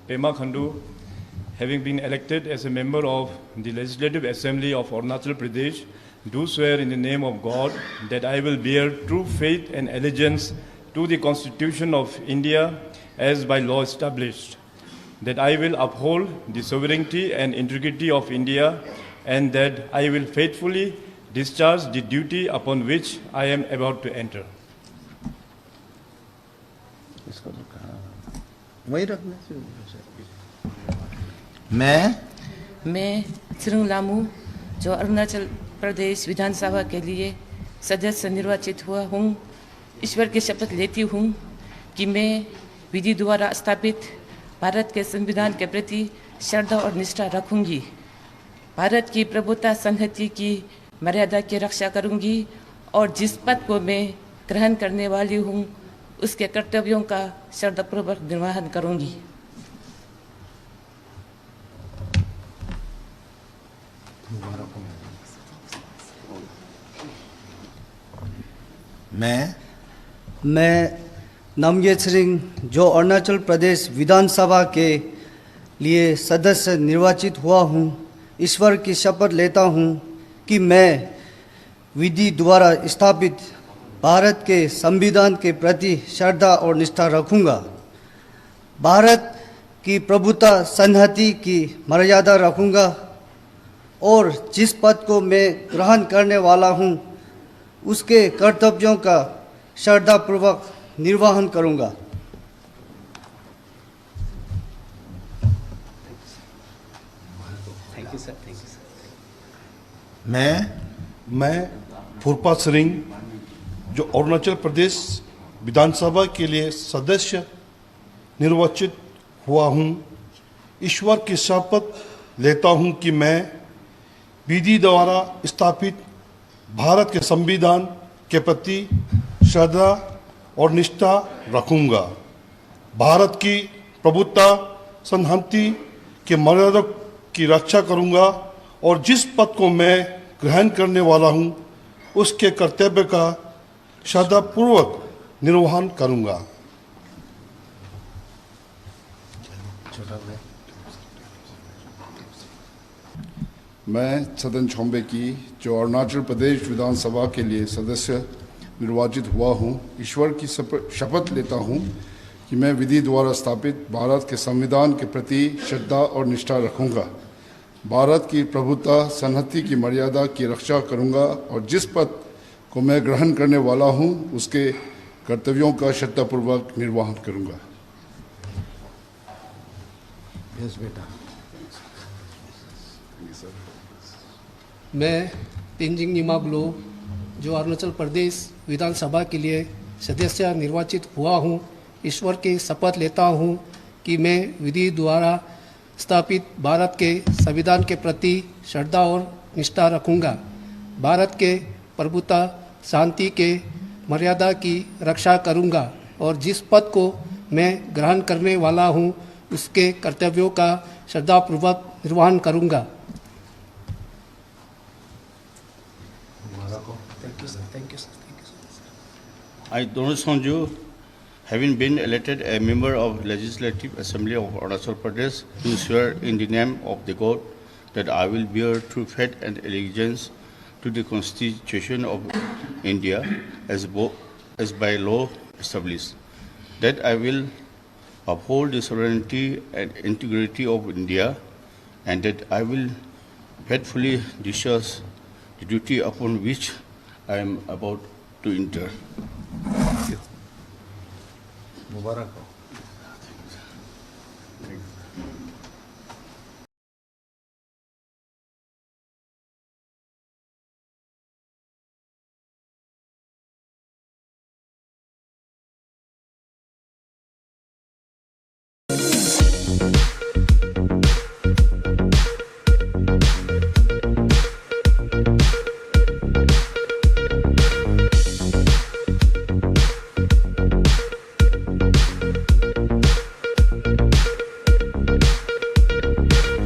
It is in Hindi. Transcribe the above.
Pema Khandu, having been elected as a member of the Legislative Assembly of Arunachal Pradesh, do swear in the name of God that I will bear true faith and allegiance to the Constitution of India as by law established, that I will uphold the sovereignty and integrity of India, and that I will faithfully discharge the duty upon which I am about to enter. मैं सिरुंग लामू, जो अरुणाचल प्रदेश विधानसभा के लिए सदस्य निर्वाचित हुआ हूँ, ईश्वर की शपथ लेती हूँ कि मैं विधि द्वारा स्थापित भारत के संविधान के प्रति श्रद्धा और निष्ठा रखूंगी, भारत की प्रभुता संहति की मर्यादा की रक्षा करूंगी और जिस पद को मैं ग्रहण करने वाली हूँ उसके कर्तव्यों का श्रद्धापूर्वक निर्वहन करूंगी। मैं नामगे छिरिंग, जो अरुणाचल प्रदेश विधानसभा के लिए सदस्य निर्वाचित हुआ हूँ, ईश्वर की शपथ लेता हूँ कि मैं विधि द्वारा स्थापित भारत के संविधान के प्रति श्रद्धा और निष्ठा रखूँगा, भारत की प्रभुता संहति की मर्यादा रखूँगा और जिस पद को मैं ग्रहण करने वाला हूँ उसके कर्तव्यों का श्रद्धापूर्वक निर्वहन करूँगा। मैं फुरपा सिरिंग, जो अरुणाचल प्रदेश विधानसभा के लिए सदस्य निर्वाचित हुआ हूँ, ईश्वर की शपथ लेता हूँ कि मैं विधि द्वारा स्थापित भारत के संविधान के प्रति श्रद्धा और निष्ठा रखूँगा, भारत की प्रभुता संहति की मर्यादा की रक्षा करूँगा और जिस पद को मैं ग्रहण करने वाला हूँ उसके कर्तव्य का श्रद्धापूर्वक निर्वहन करूँगा। मैं सदन छोम्बे की, जो अरुणाचल प्रदेश विधानसभा के लिए सदस्य निर्वाचित हुआ हूँ, ईश्वर की शपथ लेता हूँ कि मैं विधि द्वारा स्थापित भारत के संविधान के प्रति श्रद्धा और निष्ठा रखूँगा, भारत की प्रभुता संहति की मर्यादा की रक्षा करूँगा और जिस पद को मैं ग्रहण करने वाला हूँ उसके कर्तव्यों का श्रद्धापूर्वक निर्वहन करूँगा। मैं तेंजिंग निमाग्लो, जो अरुणाचल प्रदेश विधानसभा के लिए सदस्य निर्वाचित हुआ हूँ, ईश्वर की शपथ लेता हूँ कि मैं विधि द्वारा स्थापित भारत के संविधान के प्रति श्रद्धा और निष्ठा रखूँगा, भारत के प्रभुता शांति के मर्यादा की रक्षा करूँगा और जिस पद को मैं ग्रहण करने वाला हूँ उसके कर्तव्यों का श्रद्धापूर्वक निर्वहन करूँगा। I, Donu Sonju, having been elected a member of Legislative Assembly of Arunachal Pradesh, do swear in the name of the God that I will bear true faith and allegiance to the Constitution of India as by law established, that I will uphold the sovereignty and integrity of India, and that I will faithfully discharge the duty upon which I am about to enter. मुबारक हो।